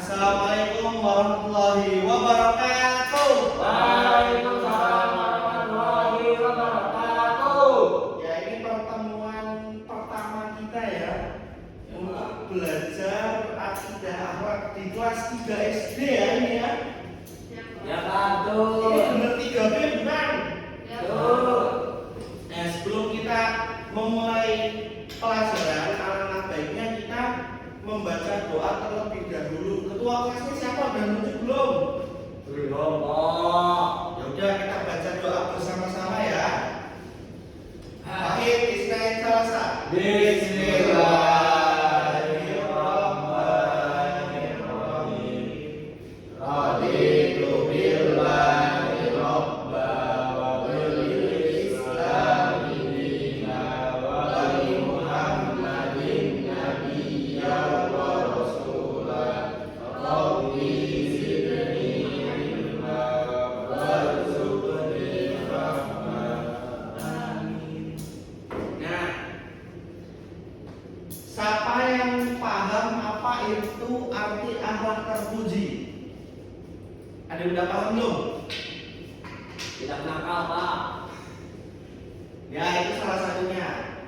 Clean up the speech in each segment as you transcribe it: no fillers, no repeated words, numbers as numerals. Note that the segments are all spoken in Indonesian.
Assalamualaikum warahmatullahi wabarakatuh. Waalaikumsalam warahmatullahi wabarakatuh. Ya, ini pertemuan pertama kita ya untuk belajar akidah akhlak di kelas 3 SD ya ini ya. Ya Pak. Ini benar 3B bukan? Tuh. Nah, sebelum kita memulai pelajaran, alangkah baiknya kita membaca doa terlebih dahulu. Ketua kelasnya siapa? Udah nunjuk belum? Belum Pak. Ya udah, kita baca doa bersama-sama ya. Akhir Ismail Salasa. Bismillahirrahmanirrahim. Raditu billahi robba wa bil islami dina wa bi Muhammadin nabiyya wa rasulah. Rabbi zidni ilma warzuqni rahmah. Amin. Nah, siapa yang paham apa itu arti akhlak terpuji? Ada yang udah paham belum? Tidak nakal Pak. Ya, itu salah satunya.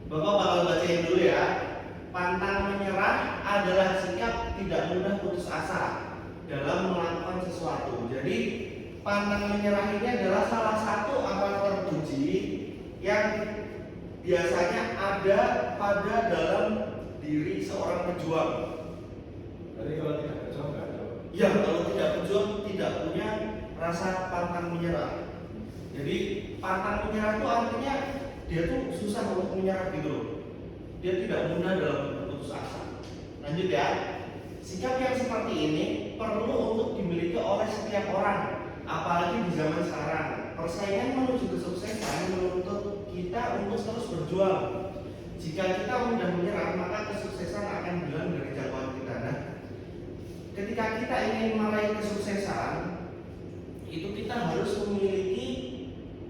Bapak bakal bacain dulu ya. Pantang menyerah adalah sikap tidak mudah putus asa dalam melakukan sesuatu. Jadi, pantang menyerah ini adalah salah satu akhlak terpuji yang biasanya ada pada dalam diri seorang pejuang. Jadi kalau tidak berjuang nggak ada. Ya, kalau tidak berjuang tidak punya rasa pantang menyerah. Jadi pantang menyerah itu artinya dia tuh susah untuk menyerah gitu loh. Dia tidak mudah dalam berputus asa. Lanjut ya. Sikap yang seperti ini perlu untuk dimiliki oleh setiap orang, apalagi di zaman sekarang. Persaingan menuju kesuksesan menuntut kita untuk terus berjuang. Jika kita mudah menyerah, maka kesuksesan akan hilang dari jangkauan kita. Nah, ketika kita ingin meraih kesuksesan, itu kita harus memiliki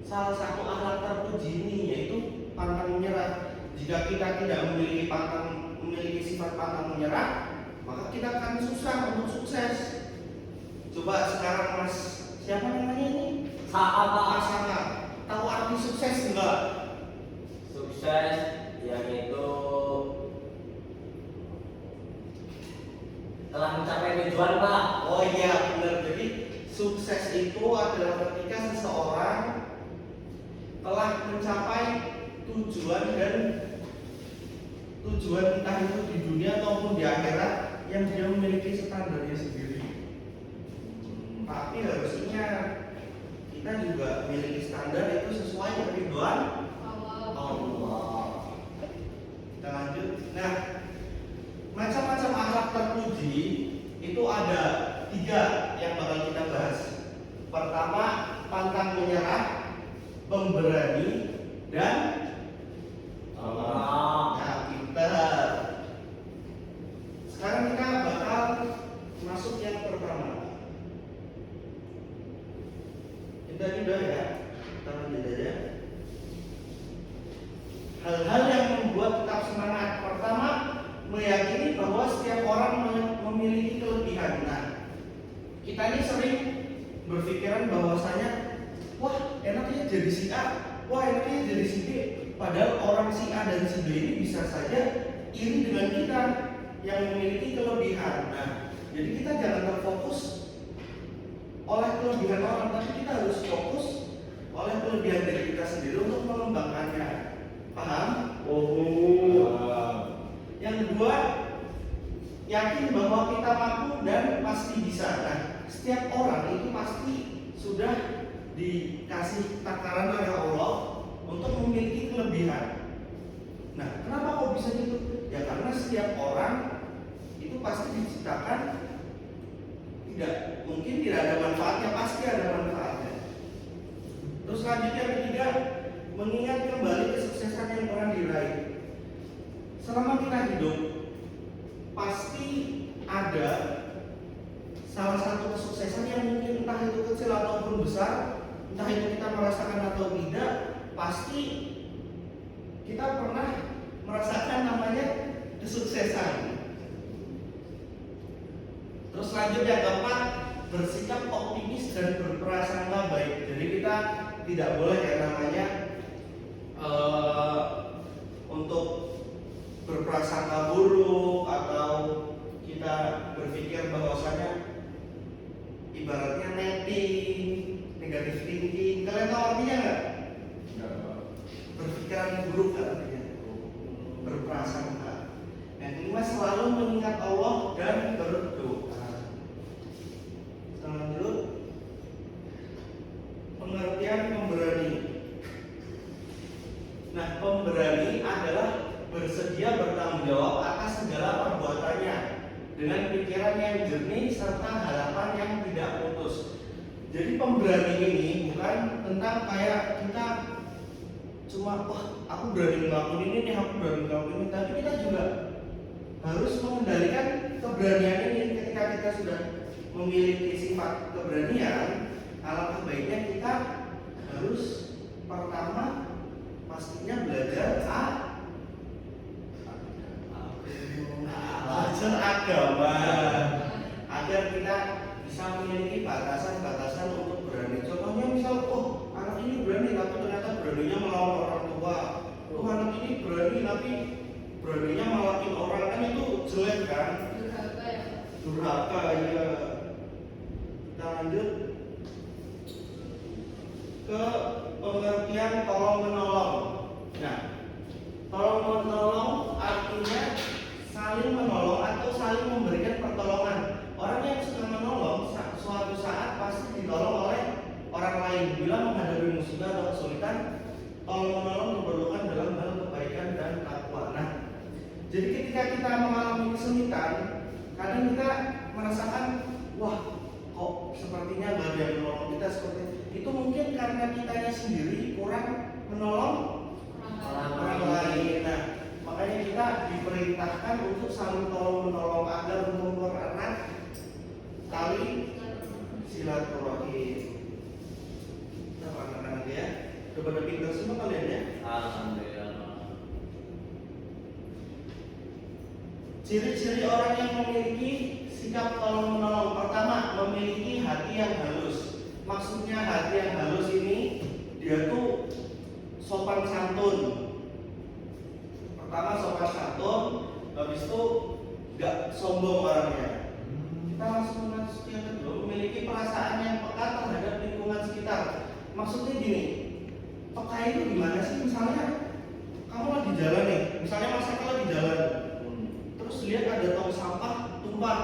salah satu akhlak terpuji ini, yaitu pantang menyerah. Jika kita tidak memiliki sifat pantang menyerah, maka kita akan susah untuk sukses. Coba sekarang Mas, siapa namanya ini? Sahabat. Mas Saka. Tahu arti sukses enggak? Sukses yang itu telah mencapai tujuan Pak. Oh iya, benar. Jadi sukses itu adalah ketika seseorang telah mencapai tujuan entah itu di dunia ataupun di akhirat yang dia memiliki standarnya sendiri. Tapi harusnya kita juga memiliki standar itu sesuai dengan ridwan Allah. Kita lanjut. Nah, macam-macam akhlak terpuji itu ada 3 yang bakal kita bahas. Pertama, pantang menyerah, pemberani, dan Allah. nah, pintar. Sekarang kita bakal masuk yang pertama. Kita udah ya, kita lanjut aja. Hal-hal yang membuat tetap semangat. Pertama, meyakini bahwa setiap orang memiliki kelebihan. Nah, kita ini sering berpikiran bahwasanya, wah enaknya jadi si A, wah enaknya jadi si B. Padahal orang si A dan si B ini bisa saja iri dengan kita yang memiliki kelebihan. Nah, jadi kita jangan terfokus oleh kelebihan orang, tapi kita harus fokus oleh kelebihan diri kita sendiri untuk mengembangkannya. Paham? Yang kedua, yakin bahwa kita mampu dan pasti bisa. Nah, setiap orang itu pasti sudah dikasih takaran oleh Allah untuk memiliki kelebihan. Nah, kenapa kok bisa gitu? Ya karena setiap orang itu pasti diciptakan mungkin tidak ada manfaatnya, pasti ada manfaatnya. Terus lanjutnya yang ketiga, mengingat kembali kesuksesan yang pernah diraih. Selama kita hidup, pasti ada salah satu kesuksesan yang mungkin entah itu kecil ataupun besar, entah itu kita merasakan atau tidak, pasti kita pernah merasakan namanya kesuksesan. Terus lanjut yang keempat, bersikap optimis dan berprasangka baik. Jadi kita tidak boleh yang namanya untuk berprasangka buruk atau kita berpikir bahwasanya ibaratnya negatif thinking. Kalian tahu artinya nggak? Enggak, Pak. Berpikiran buruk artinya. Berprasangka. Yang kelima, selalu mengingat Allah dan berdoa. Lanjut, pengertian pemberani. Nah, pemberani adalah bersedia bertanggung jawab atas segala perbuatannya dengan pikiran yang jernih serta harapan yang tidak putus. Jadi pemberani ini bukan tentang kayak kita cuma aku berani ngelakuin ini nih, aku berani ngelakuin ini, tapi kita juga harus mengendalikan keberanian ini. Ketika kita sudah memiliki sifat keberanian, alangkah baiknya kita harus pertama pastinya belajar agama agar kita bisa memiliki batasan-batasan untuk berani. Contohnya misal, anak ini berani tapi ternyata beraninya melawan orang tua. Anak ini berani tapi beraninya melawan orang, kan itu jelek kan? Durhaka ya. Kita lanjut ke pengertian tolong menolong. Nah, tolong menolong artinya saling menolong atau saling memberikan pertolongan. Orang yang suka menolong suatu saat pasti ditolong oleh orang lain. Bila menghadapi musibah atau kesulitan, tolong menolong diperlukan dalam hal kebaikan dan takwa. Nah, jadi ketika kita mengalami kesulitan, kadang kita merasakan, wah, kok sepertinya gak ada yang menolong kita seperti itu. Mungkin karena kitanya sendiri kurang menolong orang lain. Nah, makanya kita diperintahkan untuk saling tolong menolong agar mempererat tali silaturahim. Kita angkat aja ya. Udah pada pintar semua kalian ya. Alhamdulillah. Ciri-ciri orang yang memiliki sikap tolong menolong. Pertama, memiliki hati yang halus. Maksudnya hati yang halus ini dia tuh sopan santun. Pertama sopan santun, habis itu gak sombong orangnya. Kita langsung masuk yang kedua, memiliki perasaan yang peka terhadap lingkungan sekitar. Maksudnya gini, peka itu gimana sih? Misalnya kamu lagi jalan nih, misalnya Mas Eka lagi jalan, terus lihat ada tong sampah tumpah,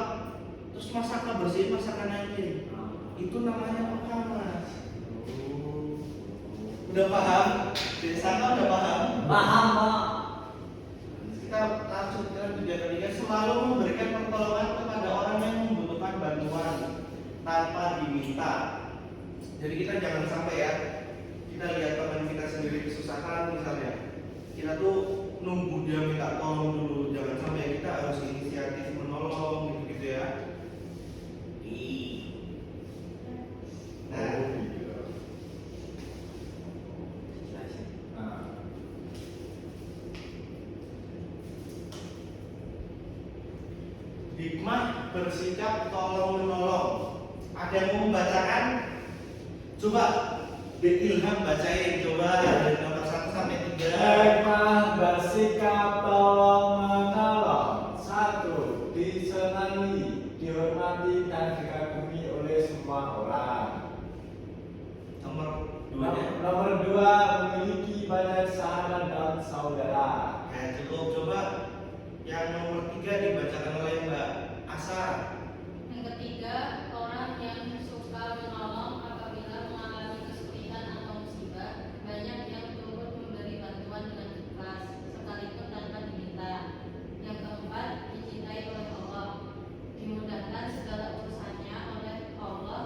terus Mas Eka bersihin, Mas Eka naikin. Itu namanya peka, Mas. Udah paham? Desa udah paham? Paham, Pak. Kita lanjutkan juga ketiga, selalu memberikan pertolongan kepada orang yang membutuhkan bantuan tanpa diminta. Jadi kita jangan sampai ya, kita lihat teman kita sendiri kesusahan misalnya, kita tuh nunggu dia minta tolong dulu. Jangan sampai kita harus inisiatif menolong gitu ya. Nah, hikmah bersikap tolong menolong. Ada yang mau membacakan? Coba Ilham bacain, coba dari nomor 1 sampai 3. Hikmah bersikap tolong menolong. 1. Disenangi, dihormati dan dikagumi oleh semua orang. Nomor 2 Nomor 2, memiliki banyak sahabat dan saudara. Nah, cukup. Coba yang nomor 3 dibacakan oleh Mbak Asa. Yang ketiga, orang yang suka menolong apabila mengalami kesulitan atau musibah, banyak yang turut memberi bantuan dengan ikhlas, sekalipun tanpa diminta. Yang keempat, dicintai oleh Allah, dimudahkan segala urusannya oleh Allah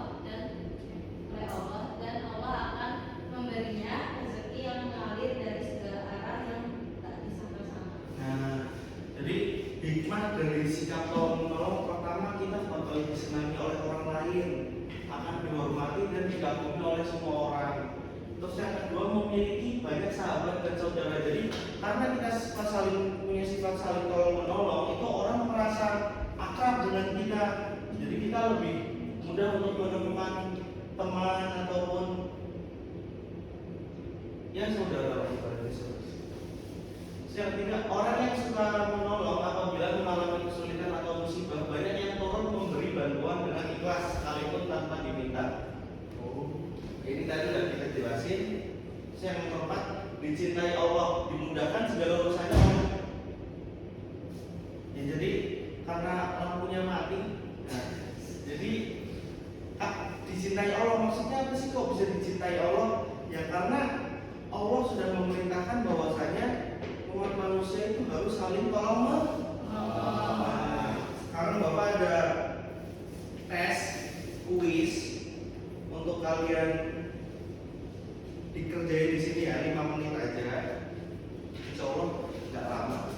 dan Allah akan memberinya rezeki yang mengalir dari segala arah yang tak disangka-sangka. Nah, jadi hikmah dari sikap tolong menolong, pertama kita bakal disenangi oleh orang lain, akan dihormati dan dikagumi oleh semua orang. Terus yang kedua, memiliki banyak sahabat dan saudara. Jadi karena kita saling punya sifat saling tolong menolong, itu orang merasa akrab dengan kita. Jadi kita lebih mudah untuk menemukan teman ataupun ya saudara pada Kristus. Sehingga orang yang suka menolong apabila mengalami kesulitan atau musibah, banyak yang turun memberi bantuan dengan ikhlas sekalipun tanpa diminta. Ini tadi sudah kita jelasin. Yang keempat, dicintai Allah, dimudahkan segala urusannya Allah. Ya, jadi karena lampunya mati, nah, jadi dicintai Allah maksudnya apa sih, kok bisa dicintai Allah? Ya karena Allah sudah memerintahkan bahwasanya umat manusia itu harus saling tolong. Sekarang Bapak ada tes kuis untuk kalian dikerjain di sini ya, 5 menit aja. Insya Allah nggak lama.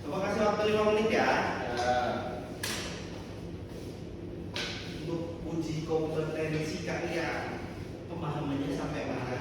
Coba kasih waktu 5 menit ya. Untuk uji kompetensi kalian, pemahamannya sampai mana.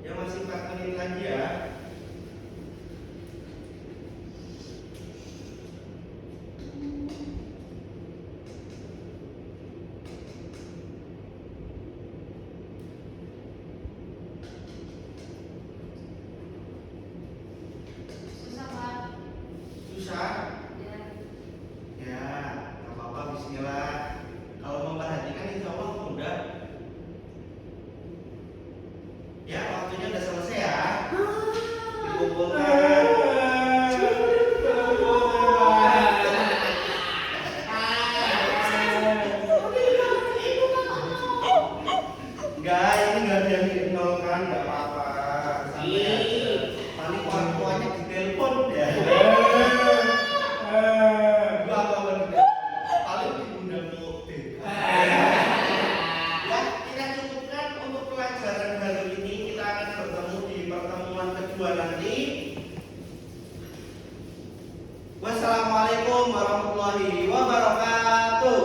Ya masih 4 menit lagi ya. Susah Pak. Susah? Ya. Ya, nggak apa-apa, bismillah. Kalau memperhatikan insya Allah mudah. Ya, waktunya udah selesai ya. Dikumpulkan. Enggak, ini nggak ada yang dinolkan, nggak apa-apa. Santai aja. Paling orang tuanya ditelepon ya. Gua apa paling diundang ke ya, kita cukupkan untuk pelajaran hari ini. Kita akan bertemu di pertemuan kedua nanti. Wassalamualaikum warahmatullahi wabarakatuh.